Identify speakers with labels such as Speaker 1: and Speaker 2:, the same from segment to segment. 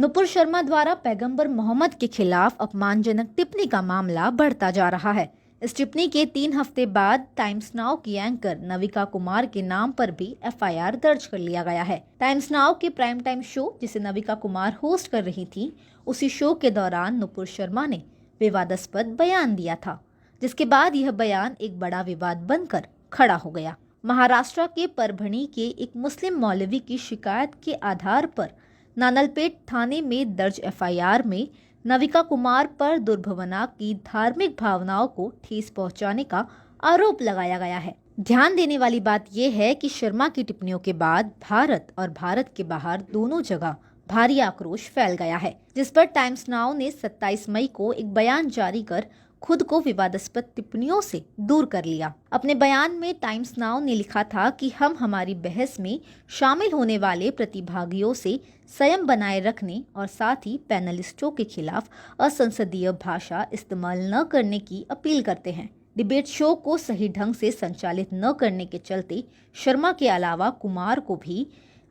Speaker 1: नुपुर शर्मा द्वारा पैगंबर मोहम्मद के खिलाफ अपमानजनक टिप्पणी का मामला बढ़ता जा रहा है। इस टिप्पणी के 3 हफ्ते बाद टाइम्स नाउ की एंकर नविका कुमार के नाम पर भी एफआईआर दर्ज कर लिया गया है। टाइम्स नाउ के प्राइम टाइम शो, जिसे नविका कुमार होस्ट कर रही थी, उसी शो के दौरान नुपुर शर्मा ने विवादास्पद बयान दिया था, जिसके बाद यह बयान एक बड़ा विवाद बनकर खड़ा हो गया। महाराष्ट्र के परभणी के एक मुस्लिम मौलवी की शिकायत के आधार पर नानलपेट थाने में दर्ज एफआईआर में नविका कुमार पर दुर्भावना की धार्मिक भावनाओं को ठेस पहुंचाने का आरोप लगाया गया है। ध्यान देने वाली बात यह है कि शर्मा की टिप्पणियों के बाद भारत और भारत के बाहर दोनों जगह भारी आक्रोश फैल गया है, जिस पर टाइम्स नाउ ने 27 मई को एक बयान जारी कर खुद को विवादास्पद टिप्पणियों से दूर कर लिया। अपने बयान में टाइम्स नाउ ने लिखा था कि हम हमारी बहस में शामिल होने वाले प्रतिभागियों से संयम बनाए रखने और साथ ही पैनलिस्टों के खिलाफ असंसदीय भाषा इस्तेमाल न करने की अपील करते हैं। डिबेट शो को सही ढंग से संचालित न करने के चलते शर्मा के अलावा कुमार को भी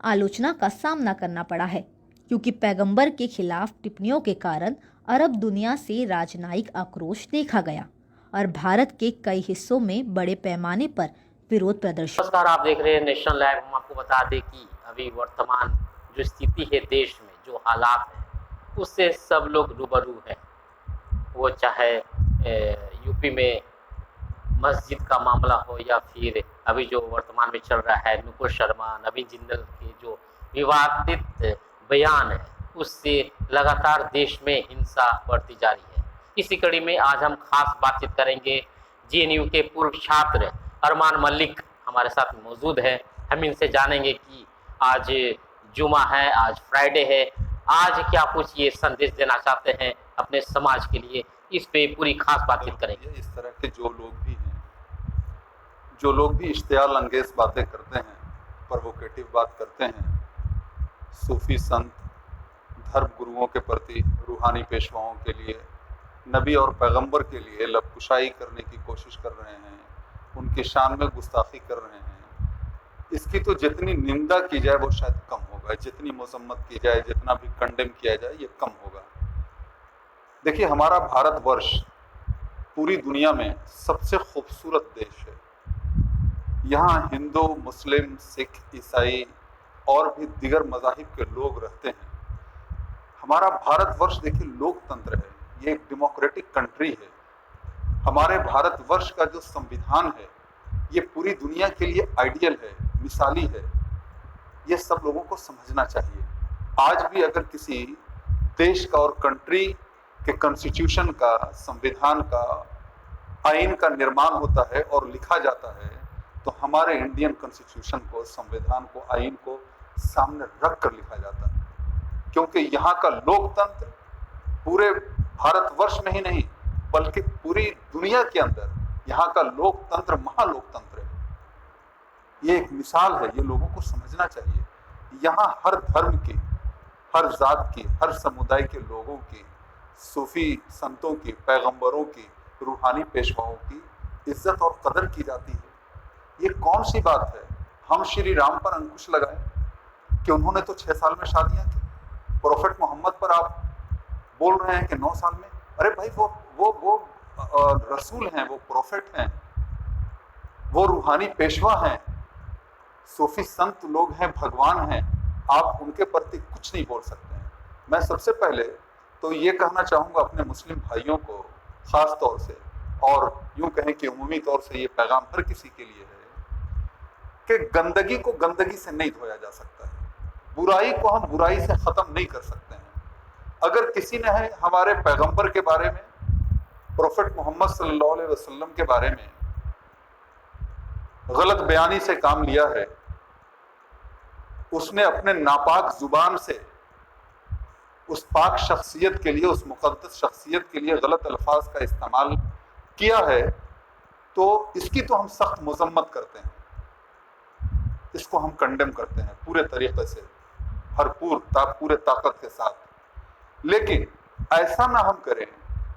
Speaker 1: आलोचना का सामना करना पड़ा है, क्योंकि पैगंबर के खिलाफ टिप्पणियों के कारण अरब दुनिया से राजनयिक आक्रोश देखा गया और भारत के कई हिस्सों में बड़े पैमाने पर विरोध प्रदर्शन।
Speaker 2: नमस्कार, आप देख रहे हैं नेशनल लाइव। हम आपको बता दें कि अभी वर्तमान जो स्थिति है देश में, जो हालात है, उससे सब लोग रूबरू हैं। वो चाहे यूपी में मस्जिद का मामला हो या फिर अभी जो वर्तमान में चल रहा है नुपुर शर्मा, नवीन जिंदल के जो विवादित बयान है, उससे लगातार देश में हिंसा बढ़ती जा रही है। इसी कड़ी में आज हम खास बातचीत करेंगे। जेएनयू के पूर्व छात्र अरमान मलिक हमारे साथ मौजूद है। हम इनसे जानेंगे कि आज जुमा है, आज फ्राइडे है, आज क्या कुछ ये संदेश देना चाहते हैं अपने समाज के लिए। इस पे पूरी खास बातचीत करेंगे।
Speaker 3: इस तरह के जो लोग भी इश्तियाल अंगेज बातें करते हैं, प्रोवोकेटिव बात करते हैं, सूफी संत, धर्म गुरुओं के प्रति, रूहानी पेशवाओं के लिए, नबी और पैगंबर के लिए लबकुशाई करने की कोशिश कर रहे हैं, उनकी शान में गुस्ताखी कर रहे हैं, इसकी तो जितनी निंदा की जाए वो शायद कम होगा, जितनी मजम्मत की जाए, जितना भी कंडेम किया जाए ये कम होगा। देखिए, हमारा भारतवर्ष पूरी दुनिया में सबसे खूबसूरत देश है। यहाँ हिंदू, मुस्लिम, सिख, ईसाई और भी दीगर मज़ाहिब के लोग रहते हैं। हमारा भारतवर्ष देखिए लोकतंत्र है, ये एक डेमोक्रेटिक कंट्री है। हमारे भारतवर्ष का जो संविधान है ये पूरी दुनिया के लिए आइडियल है, मिसाली है। ये सब लोगों को समझना चाहिए। आज भी अगर किसी देश का और कंट्री के कॉन्स्टिट्यूशन का, संविधान का, आइन का निर्माण होता है और लिखा जाता है तो हमारे इंडियन कॉन्स्टिट्यूशन को, संविधान को, आइन को सामने रख कर लिखा जाता है, क्योंकि यहाँ का लोकतंत्र पूरे भारतवर्ष में ही नहीं बल्कि पूरी दुनिया के अंदर यहाँ का लोकतंत्र महालोकतंत्र है। ये एक मिसाल है, ये लोगों को समझना चाहिए। यहाँ हर धर्म की, हर जात की, हर समुदाय के लोगों की, सूफी संतों की, पैगंबरों की, रूहानी पेशवाओं की इज्जत और कदर की जाती है। ये कौन सी बात है हम श्री राम पर अंकुश लगाएं कि उन्होंने तो 6 साल में शादियां की। प्रोफेट मोहम्मद पर आप बोल रहे हैं कि 9 साल में। अरे भाई, वो रसूल हैं, वो प्रोफेट हैं, वो रूहानी पेशवा हैं, सूफी संत लोग हैं, भगवान हैं। आप उनके प्रति कुछ नहीं बोल सकते हैं। मैं सबसे पहले तो ये कहना चाहूँगा अपने मुस्लिम भाइयों को ख़ास तौर से, और यूँ कहें कि उमूमी तौर से ये पैगाम हर किसी के लिए है कि गंदगी को गंदगी से नहीं धोया जा सकता है, बुराई को हम बुराई से ख़त्म नहीं कर सकते हैं। अगर किसी ने है हमारे पैगंबर के बारे में, प्रोफेट मोहम्मद सल्लल्लाहु अलैहि वसल्लम के बारे में गलत बयानी से काम लिया है, उसने अपने नापाक जुबान से उस पाक शख्सियत के लिए, उस मुक़द्दस शख्सियत के लिए गलत अल्फाज का इस्तेमाल किया है, तो इसकी तो हम सख्त मजम्मत करते हैं, इसको हम कंडेम करते हैं पूरे तरीके से, पूरे ताकत के साथ। लेकिन ऐसा ना हम करें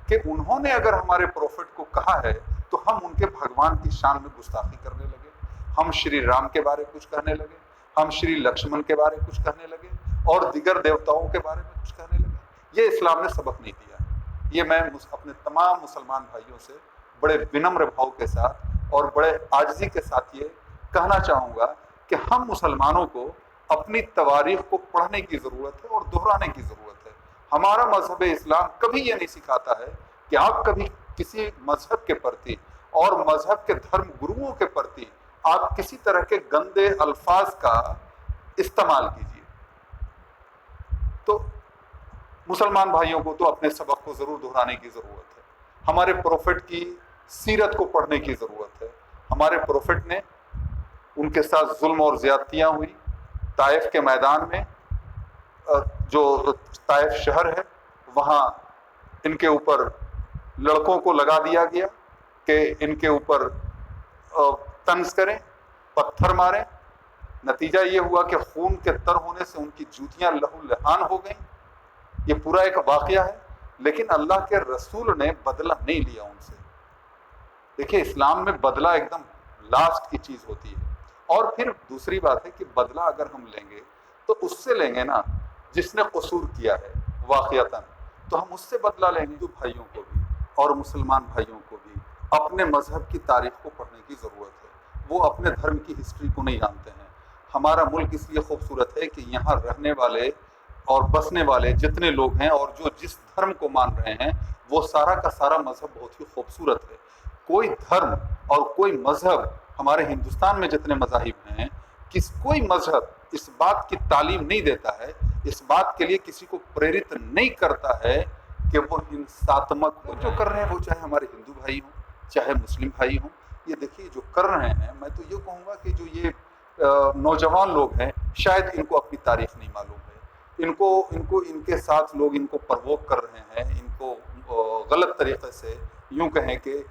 Speaker 3: कि उन्होंने अगर हमारे प्रोफेट को कहा है तो हम उनके भगवान की शान में गुस्ताखी करने लगे, हम श्री राम के बारे कुछ कहने लगे, हम श्री लक्ष्मण के बारे कुछ कहने लगे, और दिगर देवताओं के बारे में कुछ कहने लगे। ये इस्लाम ने सबक नहीं दिया है। ये मैं अपने तमाम मुसलमान भाइयों से बड़े विनम्र भाव के साथ और बड़े आजिज़ी के साथ ये कहना चाहूँगा कि हम मुसलमानों को अपनी तवारीख को पढ़ने की ज़रूरत है और दोहराने की ज़रूरत है। हमारा मजहब इस्लाम कभी ये नहीं सिखाता है कि आप कभी किसी मजहब के प्रति और मजहब के धर्म गुरुओं के प्रति आप किसी तरह के गंदे अल्फाज का इस्तेमाल कीजिए। तो मुसलमान भाइयों को तो अपने सबक को ज़रूर दोहराने की ज़रूरत है। हमारे प्रोफेट की सीरत को पढ़ने की ज़रूरत है। हमारे प्रोफेट ने उनके साथ जुल्म और ज़्यादतियाँ हुई। ताइफ के मैदान में जो ताइफ शहर है वहाँ इनके ऊपर लड़कों को लगा दिया गया कि इनके ऊपर तंज करें, पत्थर मारें। नतीजा ये हुआ कि खून के तर होने से उनकी जूतियां लहूलुहान हो गईं। ये पूरा एक वाकया है, लेकिन अल्लाह के रसूल ने बदला नहीं लिया उनसे। देखिए, इस्लाम में बदला एकदम लास्ट की चीज़ होती है। और फिर दूसरी बात है कि बदला अगर हम लेंगे तो उससे लेंगे ना जिसने कसूर किया है वाक़ियतन, तो हम उससे बदला लेंगे। हिंदू भाइयों को भी और मुसलमान भाइयों को भी अपने मजहब की तारीख को पढ़ने की ज़रूरत है। वो अपने धर्म की हिस्ट्री को नहीं जानते हैं। हमारा मुल्क इसलिए खूबसूरत है कि यहाँ रहने वाले और बसने वाले जितने लोग हैं और जो जिस धर्म को मान रहे हैं वो सारा का सारा मजहब बहुत ही खूबसूरत है। कोई धर्म और कोई मजहब, हमारे हिंदुस्तान में जितने मज़ाहिब हैं, कोई मजहब इस बात की तालीम नहीं देता है, इस बात के लिए किसी को प्रेरित नहीं करता है कि वो हिंसात्मक हो। जो कर रहे हैं वो चाहे हमारे हिंदू भाई हों चाहे मुस्लिम भाई हों, ये देखिए जो कर रहे हैं, मैं तो ये कहूँगा कि जो ये नौजवान लोग हैं शायद इनको अपनी तारीख नहीं मालूम है। इनको इनके साथ लोग इनको प्रवोक कर रहे हैं, इनको गलत तरीके से यूँ कहें कि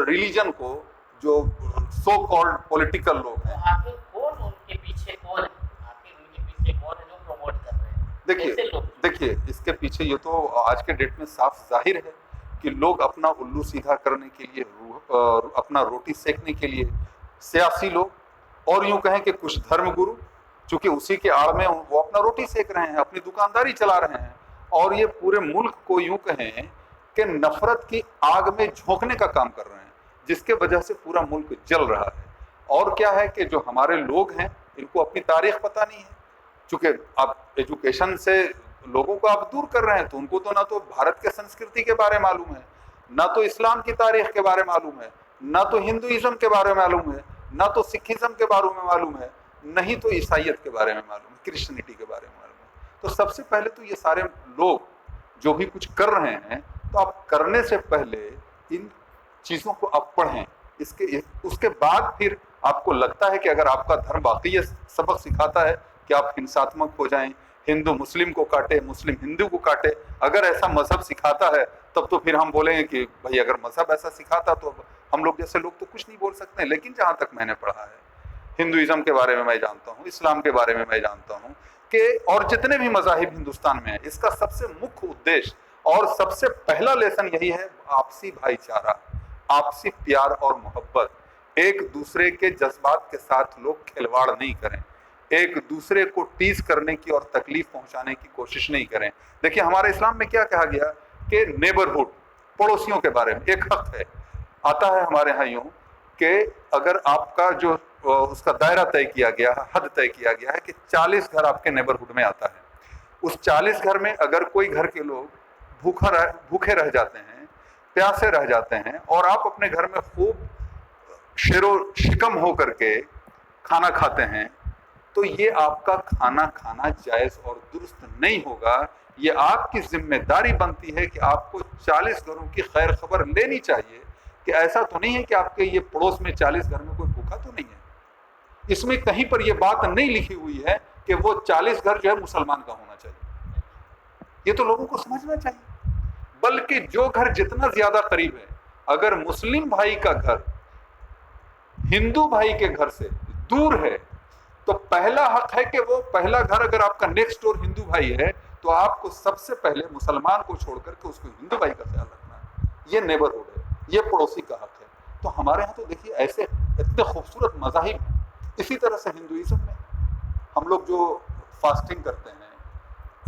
Speaker 3: रिलीजन को, जो सो कॉल्ड पॉलिटिकल लोग हैं,
Speaker 2: आखिर कौन उनके पीछे कौन है? आखिर उनके पीछे कौन है जो प्रमोट कर रहे हैं?
Speaker 3: देखिए इसके पीछे ये तो आज के डेट में साफ जाहिर है कि लोग अपना उल्लू सीधा करने के लिए, अपना रोटी सेकने के लिए, सियासी लोग और यूं कहें कि कुछ धर्म गुरु, चूंकि उसी के आड़ में वो अपना रोटी सेक रहे हैं, अपनी दुकानदारी चला रहे हैं और ये पूरे मुल्क को यूं कहें कि नफरत की आग में झोंकने का काम कर रहे हैं, जिसके वजह से पूरा मुल्क जल रहा है। और क्या है कि जो हमारे लोग हैं इनको अपनी तारीख पता नहीं है। चूंकि अब एजुकेशन से लोगों को आप दूर कर रहे हैं तो उनको तो ना तो भारत के संस्कृति के बारे में मालूम है, ना तो इस्लाम की तारीख के बारे में मालूम है, ना तो हिंदुइज्म के बारे में मालूम है, ना तो सिखिज्म के बारे में मालूम है, नहीं तो ईसाइयत के बारे में मालूम है, क्रिश्चियनिटी के बारे में मालूम है। तो सबसे पहले तो ये सारे लोग जो भी कुछ कर रहे हैं, तो आप करने से पहले इन चीज़ों को आप पढ़ें। उसके बाद फिर आपको लगता है कि अगर आपका धर्म वाकई ये सबक सिखाता है कि आप हिंसात्मक हो जाएं, हिंदू मुस्लिम को काटे, मुस्लिम हिंदू को काटे, अगर ऐसा मजहब सिखाता है तब तो फिर हम बोलेंगे कि भाई अगर मजहब ऐसा सिखाता तो हम लोग जैसे लोग तो कुछ नहीं बोल सकते। लेकिन जहाँ तक मैंने पढ़ा है, हिंदुइज्म के बारे में मैं जानता हूँ, इस्लाम के बारे में मैं जानता हूँ कि और जितने भी मज़ाहिब हिंदुस्तान में है, इसका सबसे मुख्य उद्देश्य और सबसे पहला लेसन यही है, आपसी भाईचारा, आपसी प्यार और मोहब्बत। एक दूसरे के जज्बात के साथ लोग खिलवाड़ नहीं करें, एक दूसरे को टीज करने की और तकलीफ पहुंचाने की कोशिश नहीं करें। देखिए हमारे इस्लाम में क्या कहा गया कि नेबरहुड, पड़ोसियों के बारे में एक हक है, आता है हमारे यहाँ यूँ कि अगर आपका जो उसका दायरा तय किया गया है, हद तय किया गया है कि 40 घर आपके नेबरहुड में आता है, उस 40 घर में अगर कोई घर के लोग भूखे रह जाते हैं, प्यासे रह जाते हैं और आप अपने घर में खूब शेरो शिकम हो करके खाना खाते हैं, तो ये आपका खाना खाना जायज़ और दुरुस्त नहीं होगा। ये आपकी जिम्मेदारी बनती है कि आपको 40 घरों की खैर खबर लेनी चाहिए कि ऐसा तो नहीं है कि आपके ये पड़ोस में 40 घर में कोई भूखा तो नहीं है। इसमें कहीं पर ये बात नहीं लिखी हुई है कि वो 40 घर जो है मुसलमान का होना चाहिए। ये तो लोगों को समझना चाहिए। बल्कि जो घर जितना ज्यादा करीब है, अगर मुस्लिम भाई का घर हिंदू भाई के घर से दूर है तो पहला हक है कि वो पहला घर अगर आपका नेक्स्ट डोर हिंदू भाई है तो आपको सबसे पहले मुसलमान को छोड़ करके उसको हिंदू भाई का ख्याल रखना है। ये नेबरहुड है, ये पड़ोसी का हक है। तो हमारे यहाँ तो देखिए ऐसे इतने खूबसूरत मज़ाहिब हैं। इसी तरह से हिंदुइज्म में हम लोग जो फास्टिंग करते हैं,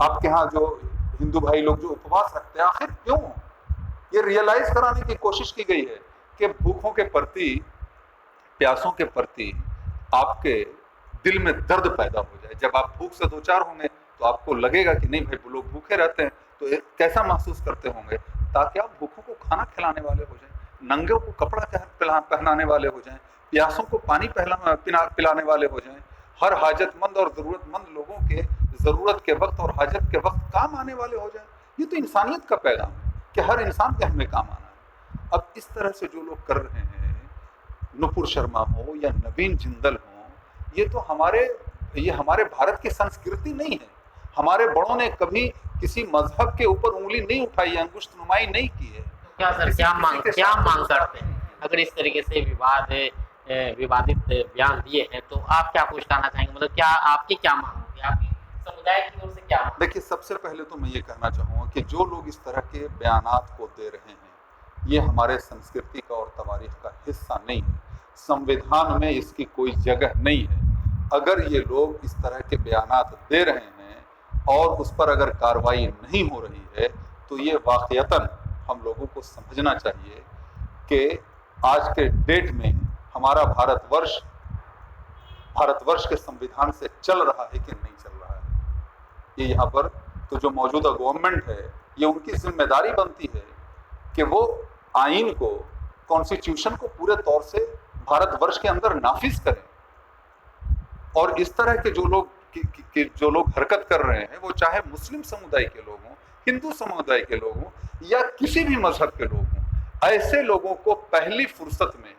Speaker 3: आपके यहाँ जो हिंदू भाई लोग जो उपवास रखते हैं, आखिर क्यों? ये रियलाइज कराने की कोशिश की गई है कि भूखों के प्रति, प्यासों के प्रति आपके दिल में दर्द पैदा हो जाए। जब आप भूख से दो चार होंगे तो आपको लगेगा कि नहीं भाई, वो लोग भूखे रहते हैं तो कैसा महसूस करते होंगे, ताकि आप भूखों को खाना खिलाने वाले हो जाएं, नंगे को कपड़ा पहनाने वाले हो जाएं, प्यासों को पानी पिलाने वाले हो जाएं, हर हाजतमंद और जरूरतमंद लोगों के जरूरत के वक्त और हाजत के वक्त काम आने वाले हो जाएं। ये तो इंसानियत का पैगाम है कि हर इंसान के हमें काम आना है। अब इस तरह से जो लोग कर रहे हैं, नुपुर शर्मा हो या नवीन जिंदल हो, ये हमारे भारत की संस्कृति नहीं है। हमारे बड़ों ने कभी किसी मजहब के ऊपर उंगली नहीं उठाई, अंगुष्ठ नुमाई नहीं की है।
Speaker 2: क्या सर, क्या मांग करते हैं? अगर इस तरीके से विवादित बयान दिए हैं तो आप क्या कुछ कहना चाहेंगे? मतलब क्या आपकी क्या मांग होगी, आपकी समुदाय की ओर से क्या मांग?
Speaker 3: देखिए, सबसे पहले तो मैं ये कहना चाहूँगा कि जो लोग इस तरह के बयानात को दे रहे हैं, ये हमारे संस्कृति का और तवारीख का हिस्सा नहीं है। संविधान में इसकी कोई जगह नहीं है। अगर ये लोग इस तरह के बयानात दे रहे हैं और उस पर अगर कार्रवाई नहीं हो रही है, तो ये वाक़यतन हम लोगों को समझना चाहिए कि आज के डेट में हमारा भारतवर्ष के संविधान से चल रहा है कि नहीं चल रहा है। ये यहाँ पर तो जो मौजूदा गवर्नमेंट है, ये उनकी जिम्मेदारी बनती है कि वो आइन को, कॉन्स्टिट्यूशन को पूरे तौर से भारतवर्ष के अंदर नाफिज करें। और इस तरह के जो लोग हरकत कर रहे हैं, वो चाहे मुस्लिम समुदाय के लोग हों, हिंदू समुदाय के लोग हों या किसी भी मजहब के लोग हों, ऐसे लोगों को पहली फुर्सत में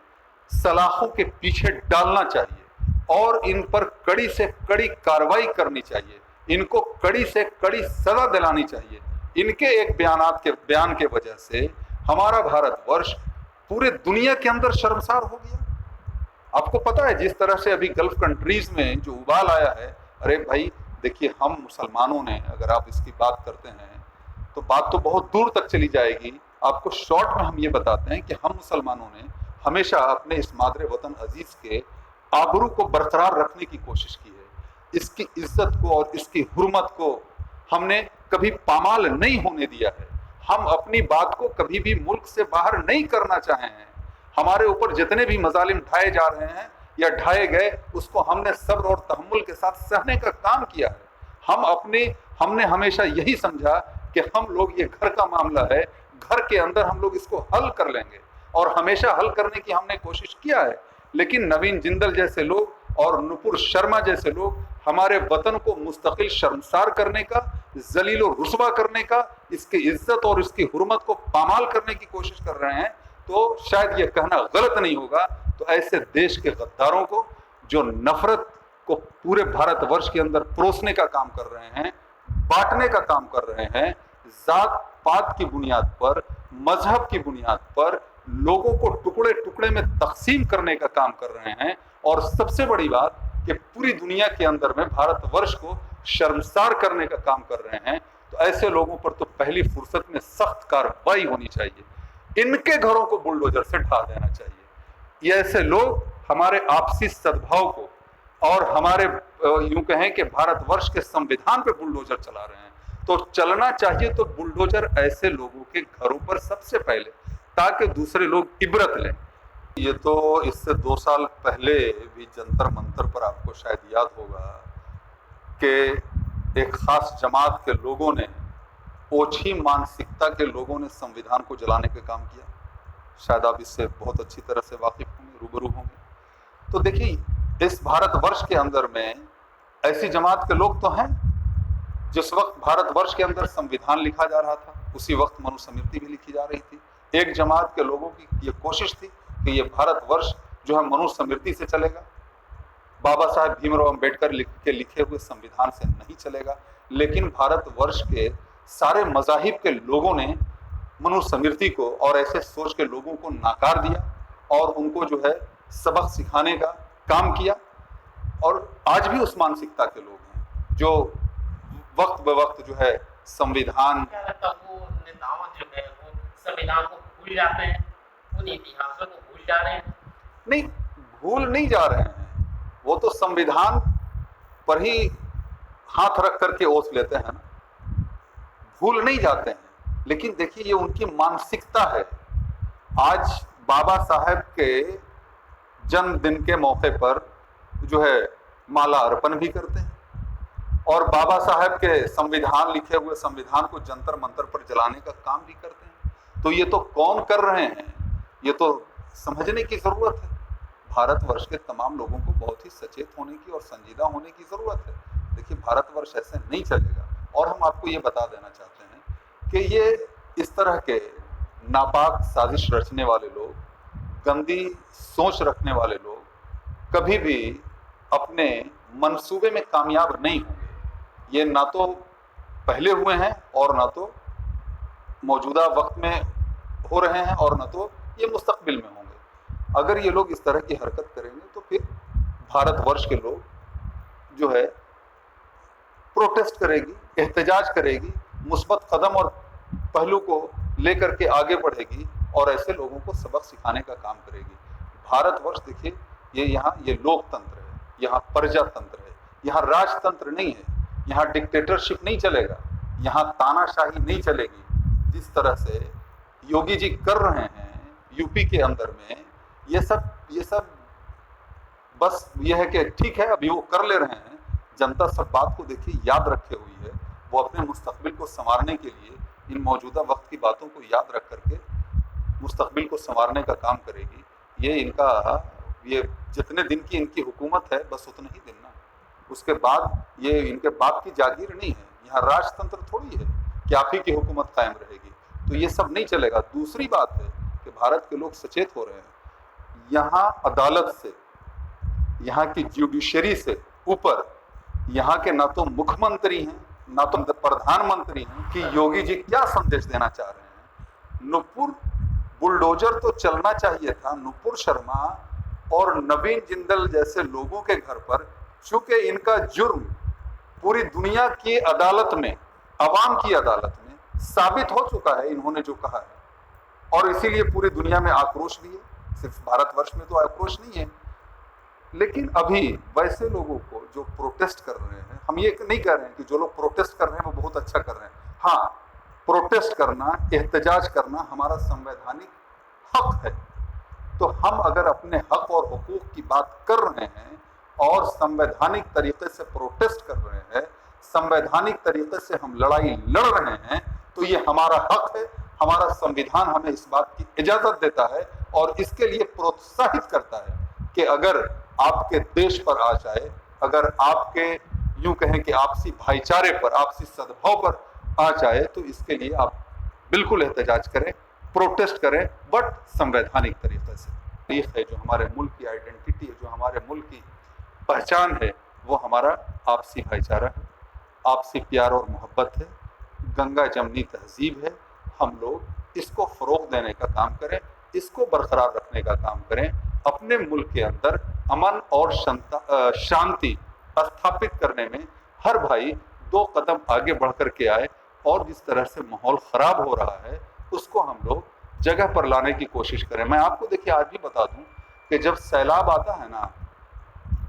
Speaker 3: सलाखों के पीछे डालना चाहिए और इन पर कड़ी से कड़ी कार्रवाई करनी चाहिए। इनको कड़ी से कड़ी सजा दिलानी चाहिए। इनके एक बयान के वजह से हमारा भारतवर्ष पूरे दुनिया के अंदर शर्मसार हो गया। आपको पता है, जिस तरह से अभी गल्फ कंट्रीज में जो उबाल आया है, अरे भाई देखिए, हम मुसलमानों ने, अगर आप इसकी बात करते हैं तो बात तो बहुत दूर तक चली जाएगी। आपको शॉर्ट में हम ये बताते हैं कि हम मुसलमानों ने हमेशा अपने इस मादरे वतन अजीज के आबरू को बरकरार रखने की कोशिश की है। इसकी इज्जत को और इसकी हुर्मत को हमने कभी पामाल नहीं होने दिया है। हम अपनी बात को कभी भी मुल्क से बाहर नहीं करना चाहे हैं। हमारे ऊपर जितने भी मजालिम ढाए जा रहे हैं या ढाए गए, उसको हमने सब्र और तहम्मुल के साथ सहने का काम किया है। हमने हमेशा यही समझा कि हम लोग, ये घर का मामला है, घर के अंदर हम लोग इसको हल कर लेंगे और हमेशा हल करने की हमने कोशिश किया है। लेकिन नवीन जिंदल जैसे लोग और नुपुर शर्मा जैसे लोग हमारे वतन को मुस्तकिल शर्मसार करने का, जलील और रुस्वा करने का, इसकी इज्जत और इसकी हुर्मत को पामाल करने की कोशिश कर रहे हैं, तो शायद ये कहना गलत नहीं होगा। तो ऐसे देश के गद्दारों को, जो नफरत को पूरे भारतवर्ष के अंदर परोसने का काम कर रहे हैं, बांटने का काम कर रहे हैं, जात पात की बुनियाद पर, मजहब की बुनियाद पर लोगों को टुकड़े टुकड़े में तकसीम करने का काम कर रहे हैं, और सबसे बड़ी बात कि पूरी दुनिया के अंदर में भारतवर्ष को शर्मसार करने का काम कर रहे हैं, तो ऐसे लोगों पर तो पहली फुर्सत में सख्त कार्रवाई होनी चाहिए। इनके घरों को बुलडोजर से ढा देना चाहिए। ये ऐसे लोग हमारे आपसी सद्भाव को और हमारे यूं कहें कि भारतवर्ष के संविधान पे बुलडोजर चला रहे हैं। तो चलना चाहिए तो बुलडोजर ऐसे लोगों के घरों पर सबसे पहले, ताकि दूसरे लोग इबरत लें। ये तो इससे 2 साल पहले भी जंतर मंतर पर आपको शायद याद होगा कि एक खास जमात के लोगों ने, ओछी मानसिकता के लोगों ने संविधान को जलाने का काम किया। शायद आप इससे बहुत अच्छी तरह से वाकिफ होंगे, रूबरू होंगे। तो देखिए, इस भारतवर्ष के अंदर में ऐसी जमात के लोग तो हैं। जिस वक्त भारतवर्ष के अंदर संविधान लिखा जा रहा था, उसी वक्त मनुस्मृति भी लिखी जा रही थी। एक जमात के लोगों की ये कोशिश थी कि ये भारतवर्ष जो है मनुस्मृति से चलेगा, बाबा साहेब भीमराव अंबेडकर लिखे हुए संविधान से नहीं चलेगा। लेकिन भारतवर्ष के सारे मजाहिब के लोगों ने मनुस्मृति को और ऐसे सोच के लोगों को नाकार दिया और उनको जो है सबक सिखाने का काम किया। और आज भी उस मानसिकता के लोग हैं जो वक्त ब वक्त जो है संविधान,
Speaker 2: क्या लगता है वो नेताओं जो है वो संविधान को भूल जाते हैं, उन इतिहासों को भूल जा रहे हैं?
Speaker 3: नहीं, भूल नहीं जा रहे हैं। वो तो संविधान पर ही हाथ रख करके ओस लेते हैं ना, भूल नहीं जाते हैं। लेकिन देखिए ये उनकी मानसिकता है। आज बाबा साहेब के जन्मदिन के मौके पर जो है माला अर्पण भी करते हैं और बाबा साहेब के संविधान, लिखे हुए संविधान को जंतर मंतर पर जलाने का काम भी करते हैं। तो ये तो कौन कर रहे हैं, ये तो समझने की जरूरत है। भारतवर्ष के तमाम लोगों को बहुत ही सचेत होने की और संजीदा होने की जरूरत है। देखिए भारतवर्ष ऐसे नहीं चलेगा। और हम आपको ये बता देना चाहते हैं कि ये इस तरह के नापाक साजिश रचने वाले लोग, गंदी सोच रखने वाले लोग कभी भी अपने मंसूबे में कामयाब नहीं होंगे। ये ना तो पहले हुए हैं और ना तो मौजूदा वक्त में हो रहे हैं और ना तो ये मुस्तकबिल में होंगे। अगर ये लोग इस तरह की हरकत करेंगे तो फिर भारतवर्ष के लोग जो है प्रोटेस्ट करेगी, एहतजाज करेगी, मुस्बत कदम और पहलू को लेकर के आगे बढ़ेगी और ऐसे लोगों को सबक सिखाने का काम करेगी। भारतवर्ष देखिए ये यहाँ ये लोकतंत्र है, यहाँ प्रजातंत्र है, यहाँ राजतंत्र नहीं है, यहाँ डिक्टेटरशिप नहीं चलेगा, यहाँ तानाशाही नहीं चलेगी। जिस तरह से योगी जी कर रहे हैं यूपी के अंदर में, ये सब बस ये है कि ठीक है अभी वो कर ले रहे हैं। जनता सब बात को देखिए याद रखे हुई है। वो अपने मुस्तकबिल को संवारने के लिए इन मौजूदा वक्त की बातों को याद रख करके मुस्तकबिल को संवारने का काम करेगी। ये जितने दिन की इनकी हुकूमत है बस उतने ही दिन ना, उसके बाद ये इनके बाप की जागीर नहीं है। यहाँ राजतंत्र थोड़ी है कि आप ही की हुकूमत कायम रहेगी। तो ये सब नहीं चलेगा। दूसरी बात है कि भारत के लोग सचेत हो रहे हैं। यहाँ अदालत से, यहाँ की जुडिशरी से ऊपर यहाँ के ना तो मुख्यमंत्री हैं ना तो प्रधानमंत्री हैं कि योगी जी क्या संदेश देना चाह रहे हैं। नुपुर बुलडोजर तो चलना चाहिए था नुपुर शर्मा और नवीन जिंदल जैसे लोगों के घर पर, चूंकि इनका जुर्म पूरी दुनिया की अदालत में, अवाम की अदालत में साबित हो चुका है इन्होंने जो कहा है, और इसीलिए पूरी दुनिया में आक्रोश भी है। सिर्फ भारतवर्ष में तो आक्रोश नहीं है। लेकिन अभी वैसे लोगों को जो प्रोटेस्ट कर रहे हैं, हम ये नहीं कह रहे हैं कि जो लोग प्रोटेस्ट कर रहे हैं वो बहुत अच्छा कर रहे हैं। हाँ, प्रोटेस्ट करना, एहतजाज करना हमारा संवैधानिक हक है। तो हम अगर अपने हक और हुकूक की बात कर रहे हैं और संवैधानिक तरीके से प्रोटेस्ट कर रहे हैं, संवैधानिक तरीके से हम लड़ाई लड़ रहे हैं, तो ये हमारा हक है। हमारा संविधान हमें इस बात की इजाजत देता है और इसके लिए प्रोत्साहित करता है कि अगर आपके देश पर आ जाए, अगर आपके यूं कहें कि आपसी भाईचारे पर, आपसी सद्भाव पर आ जाए, तो इसके लिए आप बिल्कुल एहतजाज करें, प्रोटेस्ट करें, बट संवैधानिक तरीके से। ये है जो हमारे मुल्क की आइडेंटिटी है, जो हमारे मुल्क की पहचान है, वो हमारा आपसी भाईचारा है, आपसी प्यार और मोहब्बत है, गंगा जमनी तहजीब है। हम लोग इसको फरोग देने का काम करें, इसको बरकरार रखने का काम करें, अपने मुल्क के अंदर अमन और शांति स्थापित करने में हर भाई 2 कदम आगे बढ़ करके आए और जिस तरह से माहौल खराब हो रहा है उसको हम लोग जगह पर लाने की कोशिश करें। मैं आपको देखिए आज भी बता दूं कि जब सैलाब आता है ना,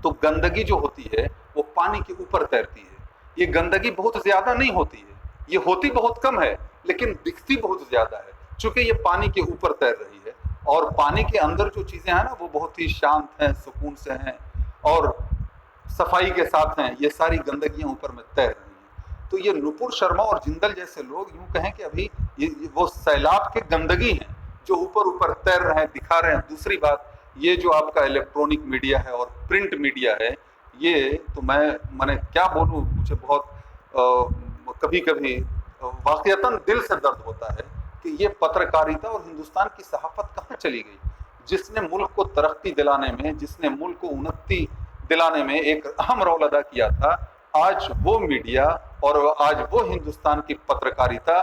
Speaker 3: तो गंदगी जो होती है वो पानी के ऊपर तैरती है। ये गंदगी बहुत ज्यादा नहीं होती है, ये होती बहुत कम है, लेकिन दिखती बहुत ज्यादा है, चूंकि ये पानी के ऊपर तैर रही है और पानी के अंदर जो चीजें हैं ना वो बहुत ही शांत हैं, सुकून से हैं और सफाई के साथ हैं। ये सारी गंदगियां ऊपर में तैर रही हैं। तो ये नुपुर शर्मा और जिंदल जैसे लोग यूं कहें कि अभी ये वो सैलाब के गंदगी हैं जो ऊपर ऊपर तैर रहे हैं, दिखा रहे हैं। दूसरी बात, ये जो आपका इलेक्ट्रॉनिक मीडिया है और प्रिंट मीडिया है, ये तो मैंने क्या बोलूं, मुझे बहुत कभी कभी वाकईतन दिल से दर्द होता है कि ये पत्रकारिता और हिंदुस्तान की सहाफत कहाँ चली गई, जिसने मुल्क को तरक्की दिलाने में, जिसने मुल्क को उन्नति दिलाने में एक अहम रोल अदा किया था। आज वो मीडिया और आज वो हिंदुस्तान की पत्रकारिता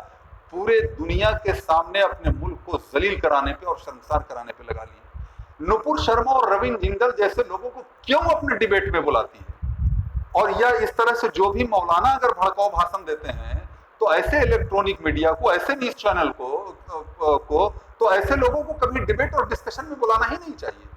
Speaker 3: पूरे दुनिया के सामने अपने मुल्क को जलील कराने पे और शर्मसार कराने पे लगा ली है। नुपुर शर्मा और रविंद्र जिंदल जैसे लोगों को क्यों अपने डिबेट में बुलाती है? और यह इस तरह से जो भी मौलाना अगर भड़काऊ भाषण देते हैं तो ऐसे इलेक्ट्रॉनिक मीडिया को, ऐसे न्यूज चैनल को तो ऐसे लोगों को कभी डिबेट और डिस्कशन में बुलाना ही नहीं चाहिए।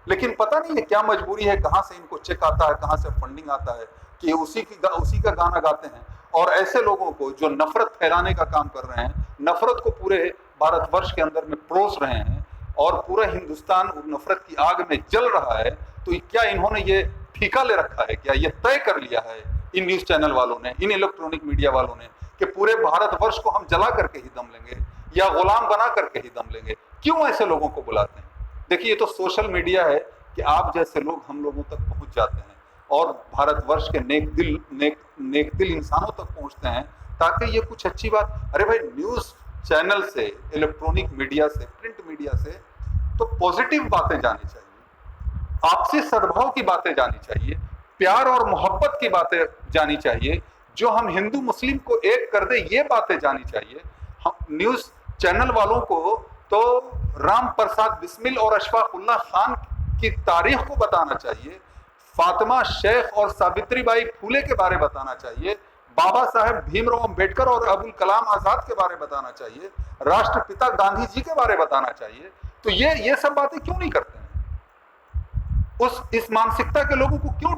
Speaker 3: लेकिन पता नहीं है क्या मजबूरी है, कहां से इनको चेक आता है, कहां से फंडिंग आता है, कि उसी का गाना गाते हैं। और ऐसे लोगों को जो नफरत फैलाने का काम कर रहे हैं, नफरत को पूरे भारतवर्ष के अंदर में परोस रहे हैं और पूरा हिंदुस्तान उस नफरत की आग में जल रहा है, तो क्या इन्होंने ये ठिका ले रखा है, क्या ये तय कर लिया है इन न्यूज चैनल वालों ने, इन इलेक्ट्रॉनिक मीडिया वालों ने, कि पूरे भारतवर्ष को हम जला करके ही दम लेंगे या गुलाम बना करके ही दम लेंगे? क्यों ऐसे लोगों को बुलाते हैं? देखिए, ये तो सोशल मीडिया है कि आप जैसे लोग हम लोगों तक पहुंच जाते हैं और भारतवर्ष के नेक दिल इंसानों तक पहुंचते हैं, ताकि ये कुछ अच्छी बात। अरे भाई, न्यूज चैनल से, इलेक्ट्रॉनिक मीडिया से, प्रिंट मीडिया से तो पॉजिटिव बातें जानी चाहिए, आपसी सद्भाव की बातें जानी चाहिए, प्यार और मोहब्बत की बातें जानी चाहिए, जो हम हिंदू मुस्लिम को एक कर दे, ये बातें जानी चाहिए। हम न्यूज चैनल वालों को तो राम प्रसाद बिस्मिल और अशफाकुल्लाह खान की तारीख को बताना चाहिए, फातिमा शेख और सावित्रीबाई फूले के बारे बताना चाहिए, बाबा साहेब भीमराव अंबेडकर और अबुल कलाम आजाद के बारे बताना चाहिए, राष्ट्रपिता गांधी जी के बारे बताना चाहिए। तो ये सब बातें क्यों नहीं करते हैं? इस मानसिकता के लोगों को क्यों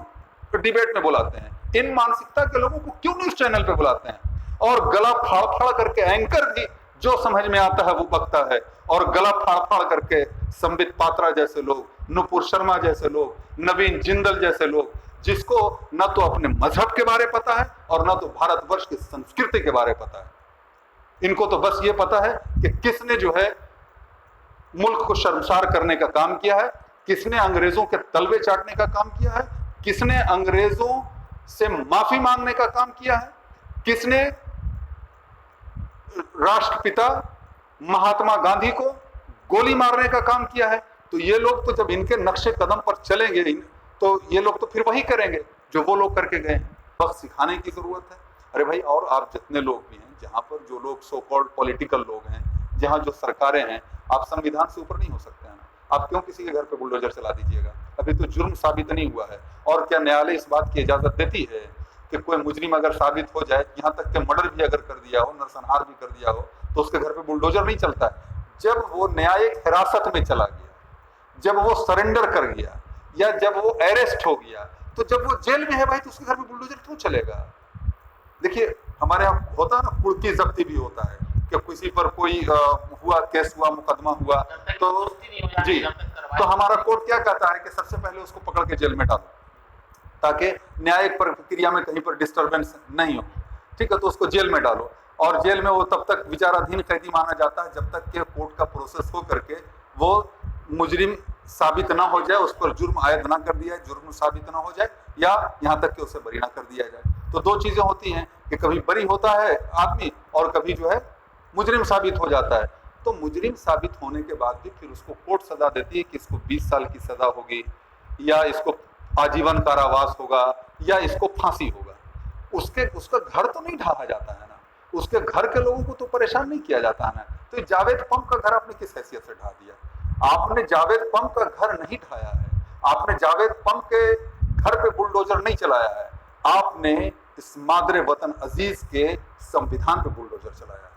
Speaker 3: डिबेट में बुलाते हैं? इन मानसिकता के लोगों को क्यों न्यूज चैनल पे बुलाते हैं? और गला फाड़ फाड़ करके एंकर भी जो समझ में आता है वो बकता है, और गला फाड़ फाड़ करके संबित पात्रा जैसे लोग, नुपुर शर्मा जैसे लोग, नवीन जिंदल जैसे लोग, जिसको न तो अपने मजहब के बारे पता है और न तो भारतवर्ष की संस्कृति के बारे पता है। इनको तो बस ये पता है कि किसने जो है मुल्क को शर्मसार करने का काम किया है, किसने अंग्रेजों के तलवे चाटने का काम किया है, किसने अंग्रेजों से माफी मांगने का काम किया है, किसने राष्ट्रपिता महात्मा गांधी को गोली मारने का काम किया है। तो ये लोग तो जब इनके नक्शे कदम पर चलेंगे तो ये लोग तो फिर वही करेंगे जो वो लोग करके गए हैं। बस सिखाने की जरूरत है। अरे भाई, और आप जितने लोग भी हैं, जहां पर जो लोग सो कॉल्ड पॉलिटिकल लोग हैं, जहां जो सरकारें हैं, आप संविधान से ऊपर नहीं हो सकते हैं ना। आप क्यों किसी के घर पे बुलडोजर चला दीजिएगा? अभी तो जुर्म साबित नहीं हुआ है। और क्या न्यायालय इस बात की इजाजत देती है कि कोई मुजरिम अगर साबित हो जाए, यहाँ तक कि मर्डर भी अगर कर दिया हो, नरसंहार भी कर दिया हो, तो उसके घर पे बुलडोजर नहीं चलता है? जब वो न्यायिक हिरासत में चला गया, जब वो सरेंडर कर गया, या जब वो अरेस्ट हो गया, तो जब वो जेल में है भाई, तो उसके घर पे बुलडोजर क्यों चलेगा? देखिए, हमारे यहाँ होता है ना, कुर्की जब्ती भी होता है कि किसी पर कोई हुआ, केस हुआ, मुकदमा हुआ, तो जी, तो हमारा कोर्ट क्या कहता है कि सबसे पहले उसको पकड़ के जेल में डालो, ताकि न्यायिक प्रक्रिया में कहीं पर डिस्टर्बेंस नहीं हो। ठीक है, तो उसको जेल में डालो, और जेल में वो तब तक विचाराधीन कैदी माना जाता है जब तक कि कोर्ट का प्रोसेस हो करके वो मुजरिम साबित ना हो जाए, उस पर जुर्म आयद ना कर दिया जाए, जुर्म साबित ना हो जाए, या यहाँ तक कि उसे बरी ना कर दिया जाए। तो दो चीजें होती हैं कि कभी बरी होता है आदमी और कभी जो है मुजरिम साबित हो जाता है। तो मुजरिम साबित होने के बाद भी फिर उसको कोर्ट सजा देती है कि इसको 20 साल की सजा होगी, या इसको आजीवन कारावास होगा, या इसको फांसी होगा। उसका घर तो नहीं ढाहा जाता है ना, उसके घर के लोगों को तो परेशान नहीं किया जाता है ना। तो जावेद पंप का घर आपने किस हैसियत से ढा दिया? आपने जावेद पंप का घर नहीं ढाया है, आपने जावेद पंप के घर पे बुलडोजर नहीं चलाया है, आपने इस मादरे वतन अजीज के संविधान पे बुलडोजर चलाया है,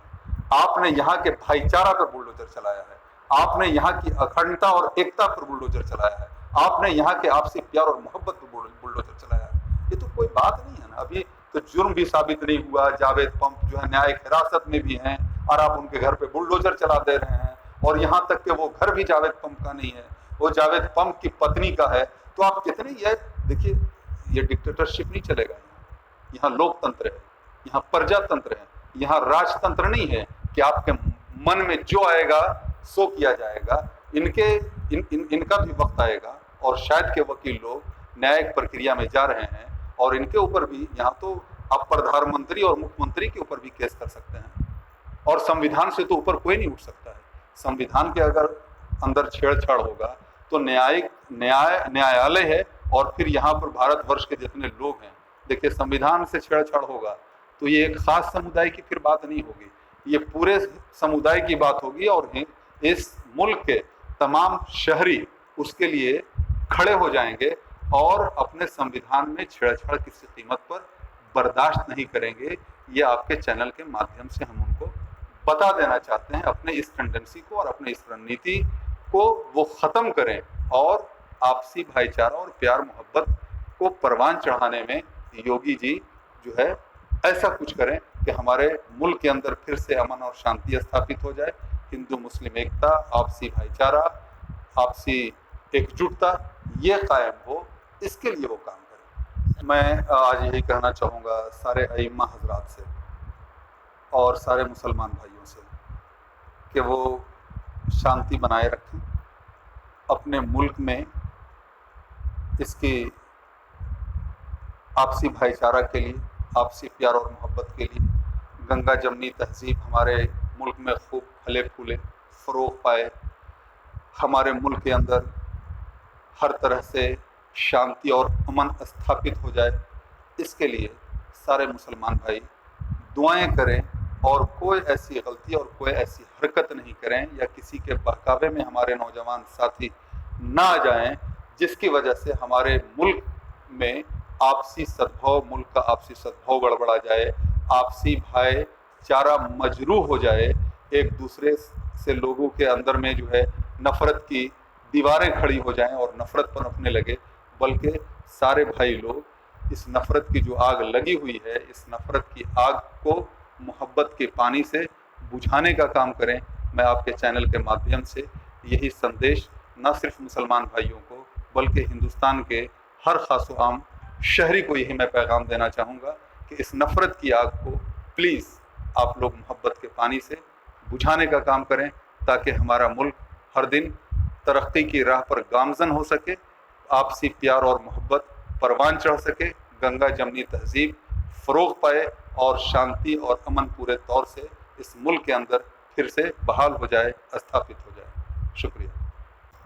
Speaker 3: आपने यहाँ के भाईचारा पर बुलडोजर चलाया है, आपने यहाँ की अखंडता और एकता पर बुलडोजर चलाया है, आपने यहाँ के आपसी प्यार और मोहब्बत पर बुलडोजर चलाया है। ये तो कोई बात नहीं है ना। अभी तो जुर्म भी साबित नहीं हुआ, जावेद पंप जो है न्यायिक हिरासत में भी हैं, और आप उनके घर पे बुलडोजर चला दे रहे हैं। और यहाँ तक कि वो घर भी जावेद पंप का नहीं है, वो जावेद पंप की पत्नी का है। तो आप कितने, ये देखिए, ये डिक्टेटरशिप नहीं चलेगा। यहाँ लोकतंत्र है, यहाँ प्रजातंत्र है, यहाँ राजतंत्र नहीं है कि आपके मन में जो आएगा सो किया जाएगा। इनका भी वक्त आएगा, और शायद के वकील लोग न्यायिक प्रक्रिया में जा रहे हैं, और इनके ऊपर भी, यहाँ तो आप प्रधानमंत्री और मुख्यमंत्री के ऊपर भी केस कर सकते हैं, और संविधान से तो ऊपर कोई नहीं उठ सकता है। संविधान के अगर अंदर छेड़छाड़ होगा तो न्यायालय है, और फिर यहाँ पर भारतवर्ष के जितने लोग हैं, देखिए, संविधान से छेड़छाड़ होगा तो ये एक खास समुदाय की फिर बात नहीं होगी, ये पूरे समुदाय की बात होगी। और इस मुल्क के तमाम शहरी उसके लिए खड़े हो जाएंगे और अपने संविधान में छेड़छाड़ किसी कीमत पर बर्दाश्त नहीं करेंगे। ये आपके चैनल के माध्यम से हम उनको बता देना चाहते हैं। अपने इस टेंडेंसी को और अपने इस रणनीति को वो ख़त्म करें, और आपसी भाईचारा और प्यार मोहब्बत को परवान चढ़ाने में योगी जी जो है ऐसा कुछ करें कि हमारे मुल्क के अंदर फिर से अमन और शांति स्थापित हो जाए, हिंदू मुस्लिम एकता, आपसी भाईचारा, आपसी एकजुटता ये कायम हो, इसके लिए वो काम करें। मैं आज यही कहना चाहूँगा सारे अइम्मा हजरात से और सारे मुसलमान भाइयों से कि वो शांति बनाए रखें अपने मुल्क में, इसकी आपसी भाईचारा के लिए, आपसी प्यार और मोहब्बत के लिए गंगा जमनी तहजीब हमारे मुल्क में खूब फले फूले, फ़रोग़ पाए, हमारे मुल्क के अंदर हर तरह से शांति और अमन स्थापित हो जाए, इसके लिए सारे मुसलमान भाई दुआएं करें और कोई ऐसी गलती और कोई ऐसी हरकत नहीं करें या किसी के बहकावे में हमारे नौजवान साथी ना आ जाएं जिसकी वजह से हमारे मुल्क में आपसी सद्भाव, मुल्क का आपसी सद्भाव गड़बड़ा जाए, आपसी भाईचारा मजरूह हो जाए, एक दूसरे से लोगों के अंदर में जो है नफ़रत की दीवारें खड़ी हो जाएं और नफ़रत पनपने लगे, बल्कि सारे भाई लोग इस नफ़रत की जो आग लगी हुई है, इस नफ़रत की आग को मोहब्बत के पानी से बुझाने का काम करें। मैं आपके चैनल के माध्यम से यही संदेश न सिर्फ मुसलमान भाइयों को बल्कि हिंदुस्तान के हर खास व आम शहरी को यही मैं पैगाम देना चाहूँगा कि इस नफ़रत की आग को प्लीज़ आप लोग मोहब्बत के पानी से बुझाने का काम करें ताकि हमारा मुल्क हर दिन तरक्की की राह पर गामजन हो सके, आपसी प्यार और मोहब्बत परवान चढ़ सके, गंगा जमनी तहजीब फ़रोग़ पाए और शांति और अमन पूरे तौर से इस मुल्क के अंदर फिर से बहाल हो जाए, स्थापित हो जाए। शुक्रिया।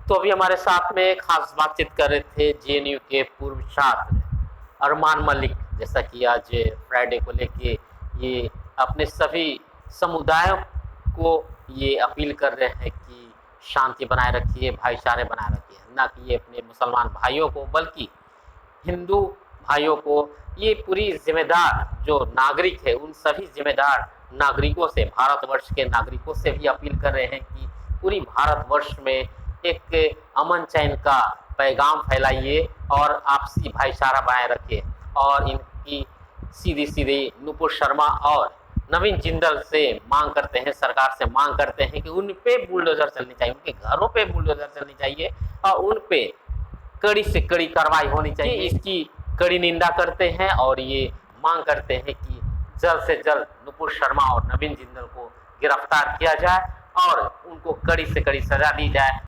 Speaker 2: तो अभी हमारे साथ में खास बातचीत कर रहे थे जेएनयू के पूर्व छात्र अरमान मलिक, जैसा कि आज फ्राइडे को लेके ये अपने सभी समुदायों को ये अपील कर रहे हैं कि शांति बनाए रखिए, भाईचारे बनाए रखिए, ना कि ये अपने मुसलमान भाइयों को बल्कि हिंदू भाइयों को, ये पूरी जिम्मेदार जो नागरिक है उन सभी जिम्मेदार नागरिकों से, भारतवर्ष के नागरिकों से भी अपील कर रहे हैं कि पूरी भारतवर्ष में एक अमन चैन का पैगाम फैलाइए और आपसी भाईचारा बनाए रखिए। और इनकी सीधी सीधी नुपुर शर्मा और नवीन जिंदल से मांग करते हैं, सरकार से मांग करते हैं कि उन पे बुलडोजर चलनी चाहिए, उनके घरों पे बुलडोजर चलनी चाहिए और उन पे कड़ी से कड़ी कार्रवाई होनी चाहिए। इसकी कड़ी निंदा करते हैं और ये मांग करते हैं कि जल्द से जल्द नुपुर शर्मा और नवीन जिंदल को गिरफ्तार किया जाए और उनको कड़ी से कड़ी सजा दी जाए।